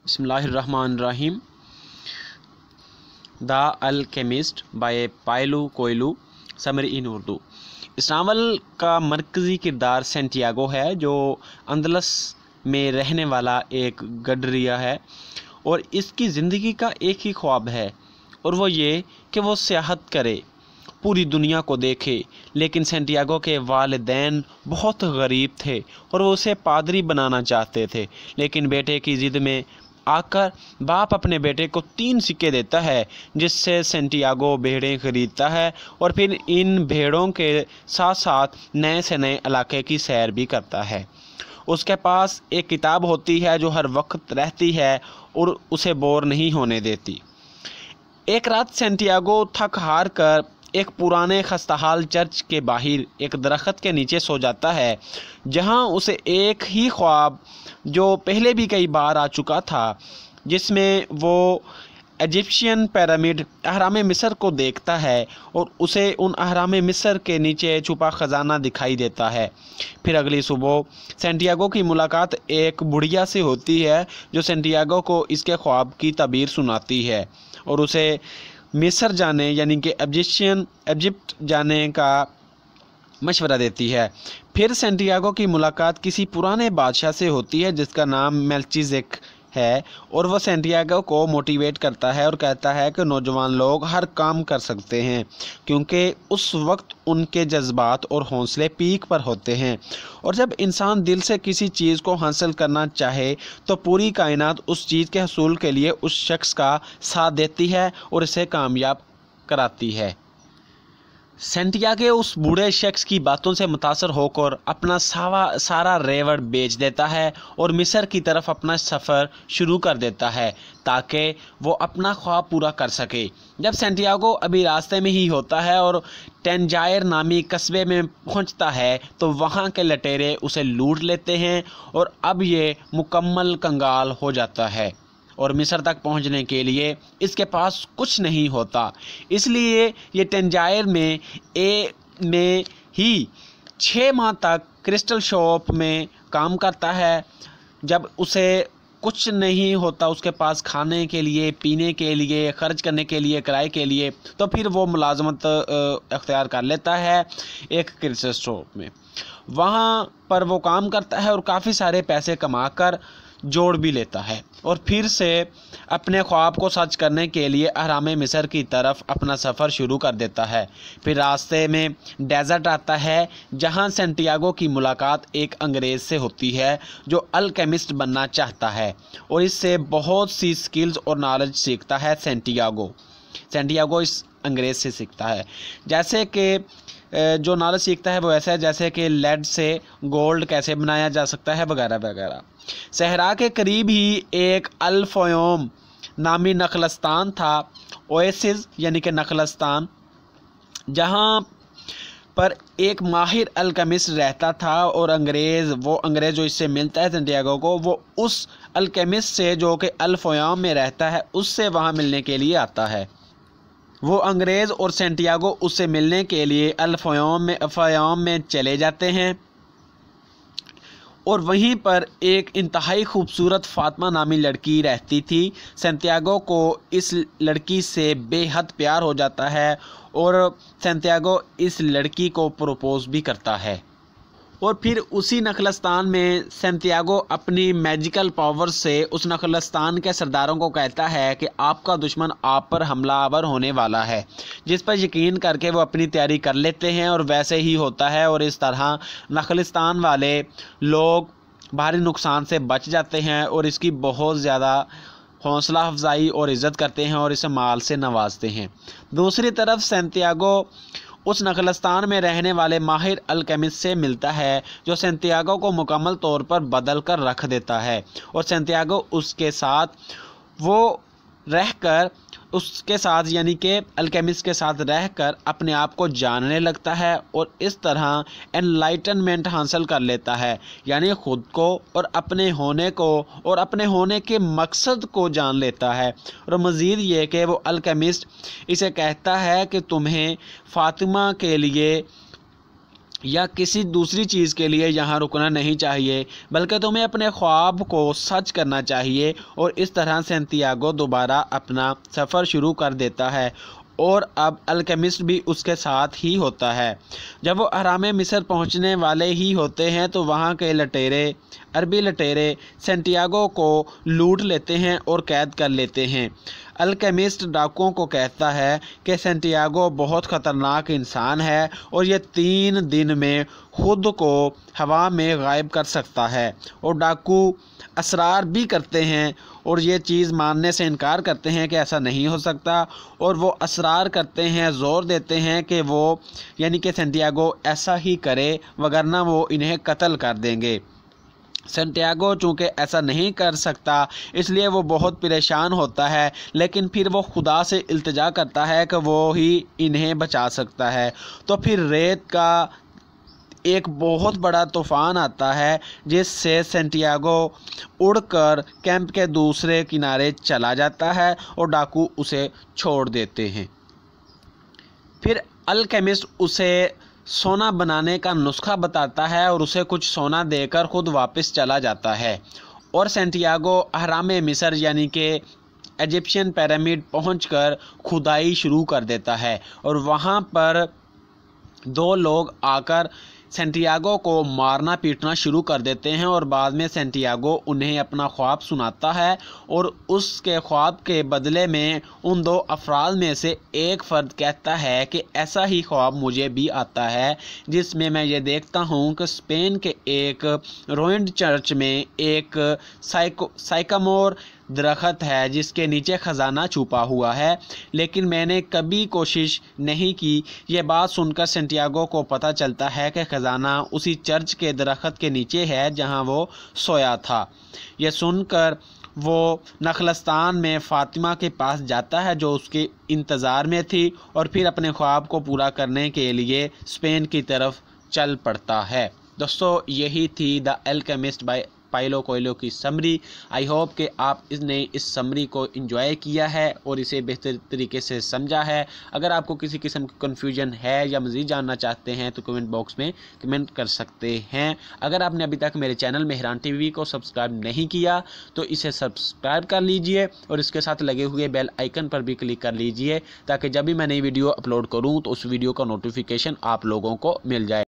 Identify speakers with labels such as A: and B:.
A: बिस्मिल्लाहिर्रहमानिर्रहीम। The Alchemist by Paulo Coelho, summary in Urdu. इस novel का मरकज़ी किरदार सैंटियागो है, जो अंदलस में रहने वाला एक गडरिया है और इसकी ज़िंदगी का एक ही ख्वाब है और वो ये कि वो सियाहत करे, पूरी दुनिया को देखे। लेकिन सैंटियागो के वालिदैन बहुत गरीब थे और वो उसे पादरी बनाना चाहते थे, लेकिन बेटे की ज़िद में आकर बाप अपने बेटे को 3 सिक्के देता है, जिससे सैंटियागो भेड़ें खरीदता है और फिर इन भेड़ों के साथ साथ नए से नए इलाके की सैर भी करता है। उसके पास एक किताब होती है जो हर वक्त रहती है और उसे बोर नहीं होने देती। एक रात सैंटियागो थक हार कर एक पुराने खस्ताहाल चर्च के बाहर एक दरख्त के नीचे सो जाता है, जहां उसे एक ही ख्वाब जो पहले भी कई बार आ चुका था, जिसमें वो इजिप्शियन पिरामिड अहराम मिस्र को देखता है और उसे उन अहराम मिस्र के नीचे छुपा ख़जाना दिखाई देता है। फिर अगली सुबह सैंटियागो की मुलाकात एक बुढ़िया से होती है, जो सैंटियागो को इसके ख्वाब की तबीर सुनाती है और उसे मिस्र जाने यानी कि इजिप्ट जाने का मशवरा देती है। फिर सैंटियागो की मुलाकात किसी पुराने बादशाह से होती है जिसका नाम मेल्चीजेक है और वह सैंटियागो को मोटिवेट करता है और कहता है कि नौजवान लोग हर काम कर सकते हैं, क्योंकि उस वक्त उनके जज्बात और हौसले पीक पर होते हैं और जब इंसान दिल से किसी चीज़ को हासिल करना चाहे तो पूरी कायनात उस चीज़ के हसूल के लिए उस शख्स का साथ देती है और इसे कामयाब कराती है। सैंटियागो उस बूढ़े शख्स की बातों से मुतासर होकर अपना सारा रेवड़ बेच देता है और मिस्र की तरफ अपना सफ़र शुरू कर देता है ताकि वो अपना ख्वाब पूरा कर सके। जब सैंटियागो अभी रास्ते में ही होता है और टेंजायर नामी कस्बे में पहुंचता है तो वहां के लटेरे उसे लूट लेते हैं और अब ये मुकम्मल कंगाल हो जाता है और मिस्र तक पहुंचने के लिए इसके पास कुछ नहीं होता। इसलिए ये टेंजायर में ही 6 माह तक क्रिस्टल शॉप में काम करता है। जब उसे कुछ नहीं होता उसके पास खाने के लिए, पीने के लिए, ख़र्च करने के लिए, किराए के लिए, तो फिर वो मुलाजमत अख्तियार कर लेता है एक क्रिस्टल शॉप में। वहाँ पर वो काम करता है और काफ़ी सारे पैसे कमा कर जोड़ भी लेता है और फिर से अपने ख्वाब को सच करने के लिए अहराम मिस्र की तरफ अपना सफ़र शुरू कर देता है। फिर रास्ते में डेजर्ट आता है जहां सैंटियागो की मुलाकात एक अंग्रेज़ से होती है जो अल्केमिस्ट बनना चाहता है और इससे बहुत सी स्किल्स और नॉलेज सीखता है। सैंटियागो इस अंग्रेज़ से सीखता है, जैसे कि जो नॉलेज सीखता है वो ऐसा है जैसे कि लेड से गोल्ड कैसे बनाया जा सकता है वगैरह वगैरह। सहरा के करीब ही एक अल-फयोम नामी नखलस्तान था, ओएसिस यानी कि नखलस्तान, जहाँ पर एक माहिर अल्केमिस्ट रहता था और अंग्रेज़ जो इससे मिलता है सैंटियागो को, वो उस अल्केमिस्ट से जो कि अल-फयोम में रहता है उससे वहाँ मिलने के लिए आता है। वो अंग्रेज़ और सैंटियागो उससे मिलने के लिए अल-फयोम में चले जाते हैं और वहीं पर एक इंतहाई खूबसूरत फ़ातिमा नामी लड़की रहती थी। सैंटियागो को इस लड़की से बेहद प्यार हो जाता है और सैंटियागो इस लड़की को प्रपोज़ भी करता है और फिर उसी नखलस्तान में सैंटियागो अपनी मैजिकल पावर से उस नखलस्तान के सरदारों को कहता है कि आपका दुश्मन आप पर हमलावर होने वाला है, जिस पर यकीन करके वो अपनी तैयारी कर लेते हैं और वैसे ही होता है और इस तरह नखलिस्तान वाले लोग भारी नुकसान से बच जाते हैं और इसकी बहुत ज़्यादा हौसला अफजाई और इज़्ज़त करते हैं और इसे माल से नवाजते हैं। दूसरी तरफ सैंटियागो उस नखलस्तान में रहने वाले माहिर अल्केमिस्ट से मिलता है जो सैंटियागो को मुकम्मल तौर पर बदल कर रख देता है और सैंटियागो उसके साथ यानी कि अल्केमिस्ट के साथ रहकर अपने आप को जानने लगता है और इस तरह एनलाइटनमेंट हासिल कर लेता है, यानी ख़ुद को और अपने होने को और अपने होने के मकसद को जान लेता है। और मज़ीद ये कि वो अल्केमिस्ट इसे कहता है कि तुम्हें फ़ातिमा के लिए या किसी दूसरी चीज़ के लिए यहाँ रुकना नहीं चाहिए, बल्कि तुम्हें अपने ख्वाब को सच करना चाहिए। और इस तरह सैंटियागो दोबारा अपना सफ़र शुरू कर देता है और अब अल्केमिस्ट भी उसके साथ ही होता है। जब वो अहराम मिस्र पहुंचने वाले ही होते हैं तो वहाँ के अरबी लटेरे सैंटियागो को लूट लेते हैं और कैद कर लेते हैं। अल्केमिस्ट डाकुओं को कहता है कि सैंटियागो बहुत ख़तरनाक इंसान है और ये 3 दिन में खुद को हवा में गायब कर सकता है। और डाकू असरार भी करते हैं और ये चीज़ मानने से इनकार करते हैं कि ऐसा नहीं हो सकता, और वो असरार करते हैं, ज़ोर देते हैं कि वो यानी कि सैंटियागो ऐसा ही करे वगरना वो इन्हें कत्ल कर देंगे। सैंटियागो चूँकि ऐसा नहीं कर सकता इसलिए वो बहुत परेशान होता है, लेकिन फिर वो खुदा से इल्तिजा करता है कि वो ही इन्हें बचा सकता है। तो फिर रेत का एक बहुत बड़ा तूफ़ान आता है जिससे सैंटियागो उड़कर कैंप के दूसरे किनारे चला जाता है और डाकू उसे छोड़ देते हैं। फिर अल्केमिस्ट उसे सोना बनाने का नुस्खा बताता है और उसे कुछ सोना देकर खुद वापस चला जाता है। और सैंटियागो अहराम मिस्र यानी कि इजिप्शियन पिरामिड पहुंचकर खुदाई शुरू कर देता है और वहां पर 2 लोग आकर सैंटियागो को मारना पीटना शुरू कर देते हैं और बाद में सैंटियागो उन्हें अपना ख्वाब सुनाता है और उसके ख्वाब के बदले में उन 2 अफराद में से एक फ़र्द कहता है कि ऐसा ही ख्वाब मुझे भी आता है जिसमें मैं ये देखता हूँ कि स्पेन के एक रोइंड चर्च में एक साइकामोर दरख्त है जिसके नीचे ख़जाना छुपा हुआ है, लेकिन मैंने कभी कोशिश नहीं की। ये बात सुनकर सैंटियागो को पता चलता है कि ख़जाना उसी चर्च के दरख्त के नीचे है जहां वो सोया था। यह सुनकर वो नखलस्तान में फ़ातिमा के पास जाता है जो उसके इंतज़ार में थी और फिर अपने ख्वाब को पूरा करने के लिए स्पेन की तरफ चल पड़ता है। दोस्तों, यही थी the Alchemist by Paulo Coelho की समरी। आई होप कि आप इसने इस समरी को एंजॉय किया है और इसे बेहतर तरीके से समझा है। अगर आपको किसी किस्म की कन्फ्यूजन है या मज़ीद जानना चाहते हैं तो कमेंट बॉक्स में कमेंट कर सकते हैं। अगर आपने अभी तक मेरे चैनल मेहरान टीवी को सब्सक्राइब नहीं किया तो इसे सब्सक्राइब कर लीजिए और इसके साथ लगे हुए बेल आइकन पर भी क्लिक कर लीजिए ताकि जब भी मैं नई वीडियो अपलोड करूँ तो उस वीडियो का नोटिफिकेशन आप लोगों को मिल जाए।